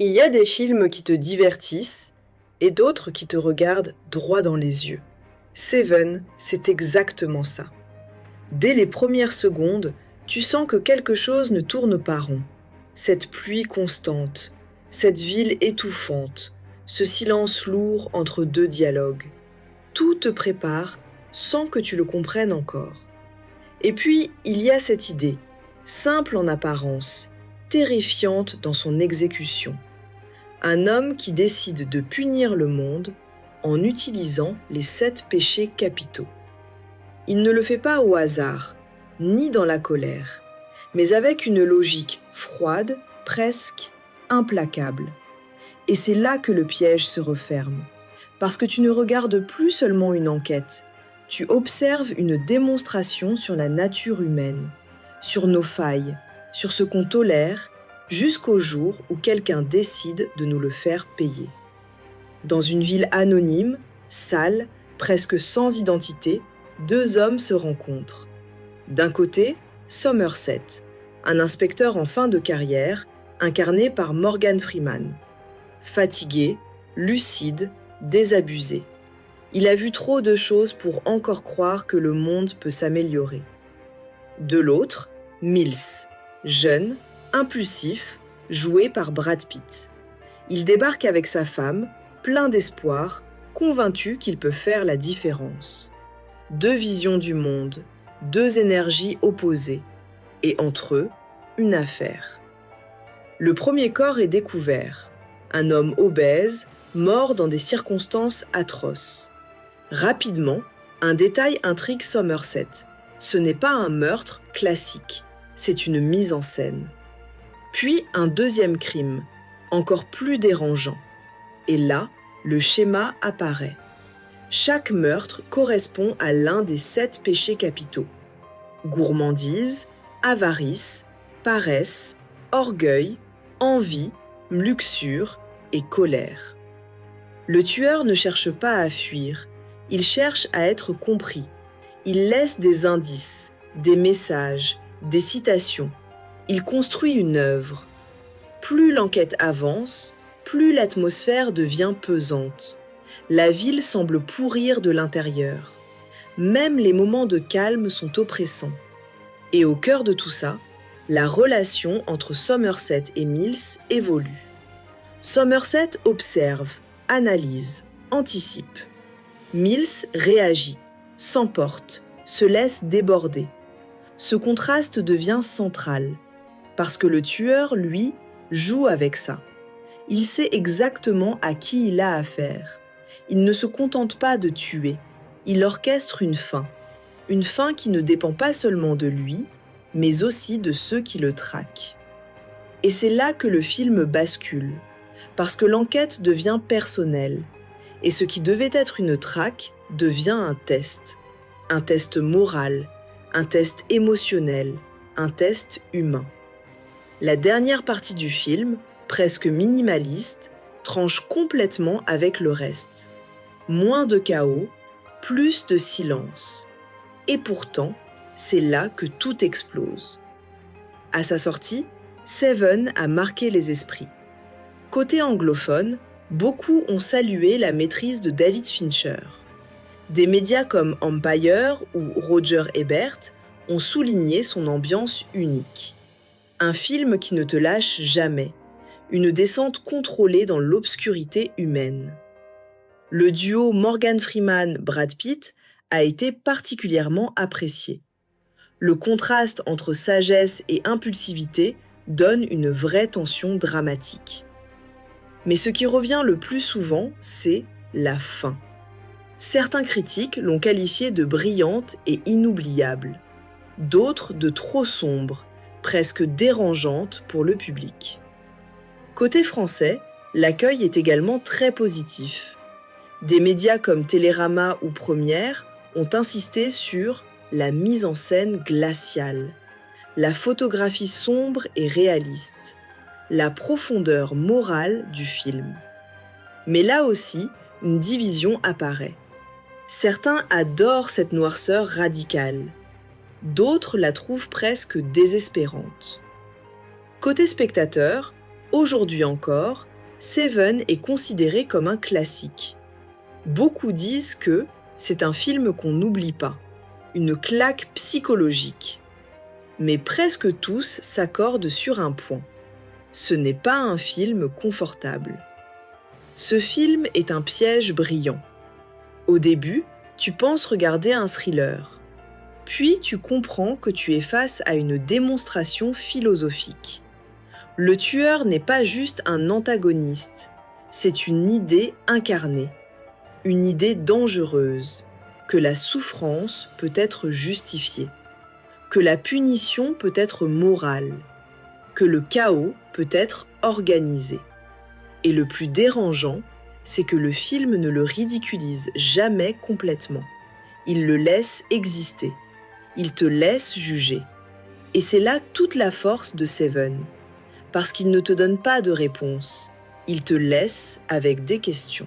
Il y a des films qui te divertissent et d'autres qui te regardent droit dans les yeux. Seven, c'est exactement ça. Dès les premières secondes, tu sens que quelque chose ne tourne pas rond. Cette pluie constante, cette ville étouffante, ce silence lourd entre deux dialogues. Tout te prépare sans que tu le comprennes encore. Et puis, il y a cette idée, simple en apparence, terrifiante dans son exécution. Un homme qui décide de punir le monde en utilisant les 7 péchés capitaux. Il ne le fait pas au hasard, ni dans la colère, mais avec une logique froide, presque implacable. Et c'est là que le piège se referme, parce que tu ne regardes plus seulement une enquête, tu observes une démonstration sur la nature humaine, sur nos failles, sur ce qu'on tolère, jusqu'au jour où quelqu'un décide de nous le faire payer. Dans une ville anonyme, sale, presque sans identité, deux hommes se rencontrent. D'un côté, Somerset, un inspecteur en fin de carrière, incarné par Morgan Freeman. Fatigué, lucide, désabusé. Il a vu trop de choses pour encore croire que le monde peut s'améliorer. De l'autre, Mills, jeune, impulsif, joué par Brad Pitt. Il débarque avec sa femme, plein d'espoir, convaincu qu'il peut faire la différence. Deux visions du monde, deux énergies opposées, et entre eux, une affaire. Le premier corps est découvert, un homme obèse, mort dans des circonstances atroces. Rapidement, un détail intrigue Somerset. Ce n'est pas un meurtre classique, c'est une mise en scène. Puis un deuxième crime, encore plus dérangeant. Et là, le schéma apparaît. Chaque meurtre correspond à l'un des 7 péchés capitaux. Gourmandise, avarice, paresse, orgueil, envie, luxure et colère. Le tueur ne cherche pas à fuir, il cherche à être compris. Il laisse des indices, des messages, des citations. Il construit une œuvre. Plus l'enquête avance, plus l'atmosphère devient pesante. La ville semble pourrir de l'intérieur. Même les moments de calme sont oppressants. Et au cœur de tout ça, la relation entre Somerset et Mills évolue. Somerset observe, analyse, anticipe. Mills réagit, s'emporte, se laisse déborder. Ce contraste devient central, parce que le tueur, lui, joue avec ça. Il sait exactement à qui il a affaire. Il ne se contente pas de tuer, il orchestre une fin qui ne dépend pas seulement de lui, mais aussi de ceux qui le traquent. Et c'est là que le film bascule, parce que l'enquête devient personnelle, et ce qui devait être une traque devient un test moral, un test émotionnel, un test humain. La dernière partie du film, presque minimaliste, tranche complètement avec le reste. Moins de chaos, plus de silence. Et pourtant, c'est là que tout explose. À sa sortie, Seven a marqué les esprits. Côté anglophone, beaucoup ont salué la maîtrise de David Fincher. Des médias comme Empire ou Roger Ebert ont souligné son ambiance unique. Un film qui ne te lâche jamais, une descente contrôlée dans l'obscurité humaine. Le duo Morgan Freeman-Brad Pitt a été particulièrement apprécié. Le contraste entre sagesse et impulsivité donne une vraie tension dramatique. Mais ce qui revient le plus souvent, c'est la fin. Certains critiques l'ont qualifiée de brillante et inoubliable, d'autres de trop sombre, presque dérangeante pour le public. Côté français, l'accueil est également très positif. Des médias comme Télérama ou Première ont insisté sur la mise en scène glaciale, la photographie sombre et réaliste, la profondeur morale du film. Mais là aussi, une division apparaît. Certains adorent cette noirceur radicale, d'autres la trouvent presque désespérante. Côté spectateur, Aujourd'hui encore, Seven est considéré comme un classique. Beaucoup disent que c'est un film qu'on n'oublie pas, une claque psychologique. Mais presque tous s'accordent sur un point. Ce n'est pas un film confortable. Ce film est un piège brillant. Au début, tu penses regarder un thriller. Puis tu comprends que tu es face à une démonstration philosophique. Le tueur n'est pas juste un antagoniste, c'est une idée incarnée, une idée dangereuse, que la souffrance peut être justifiée, que la punition peut être morale, que le chaos peut être organisé. Et le plus dérangeant, c'est que le film ne le ridiculise jamais complètement. Il le laisse exister. Il te laisse juger. Et c'est là toute la force de Seven. Parce qu'il ne te donne pas de réponse. Il te laisse avec des questions.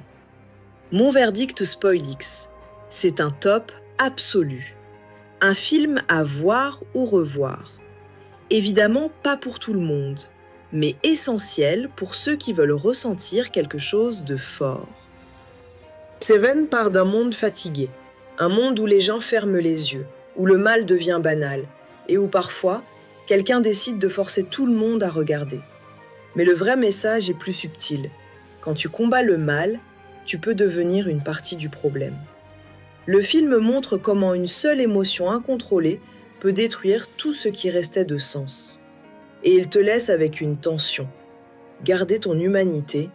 Mon verdict SpoilX, c'est un top absolu. Un film à voir ou revoir. Évidemment pas pour tout le monde, mais essentiel pour ceux qui veulent ressentir quelque chose de fort. Seven part d'un monde fatigué, un monde où les gens ferment les yeux, où le mal devient banal, et où parfois, quelqu'un décide de forcer tout le monde à regarder. Mais le vrai message est plus subtil. Quand tu combats le mal, tu peux devenir une partie du problème. Le film montre comment une seule émotion incontrôlée peut détruire tout ce qui restait de sens. Et il te laisse avec une tension. Garder ton humanité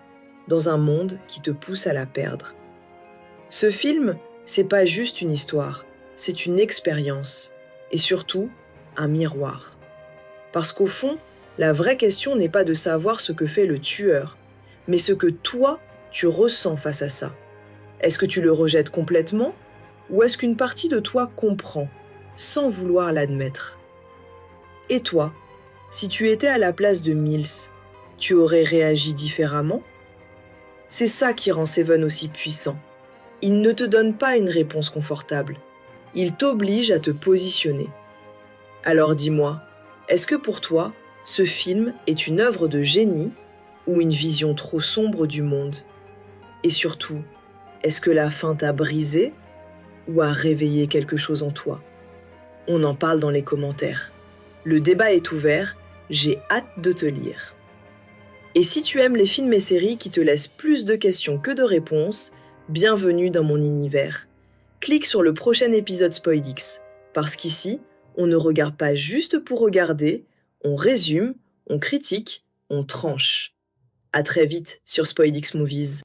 dans un monde qui te pousse à la perdre. Ce film, c'est pas juste une histoire, c'est une expérience. Et surtout, un miroir. Parce qu'au fond, la vraie question n'est pas de savoir ce que fait le tueur, mais ce que toi, tu ressens face à ça. Est-ce que tu le rejettes complètement, ou est-ce qu'une partie de toi comprend, sans vouloir l'admettre? Et toi, si tu étais à la place de Mills, tu aurais réagi différemment? C'est ça qui rend Seven aussi puissant. Il ne te donne pas une réponse confortable. Il t'oblige à te positionner. Alors dis-moi, est-ce que pour toi, ce film est une œuvre de génie ou une vision trop sombre du monde? Et surtout, est-ce que la fin t'a brisé ou a réveillé quelque chose en toi? On en parle dans les commentaires. Le débat est ouvert, j'ai hâte de te lire. Et si tu aimes les films et séries qui te laissent plus de questions que de réponses, bienvenue dans mon univers. Clique sur le prochain épisode SpoilX, parce qu'ici, on ne regarde pas juste pour regarder, on résume, on critique, on tranche. À très vite sur SpoilX Movies.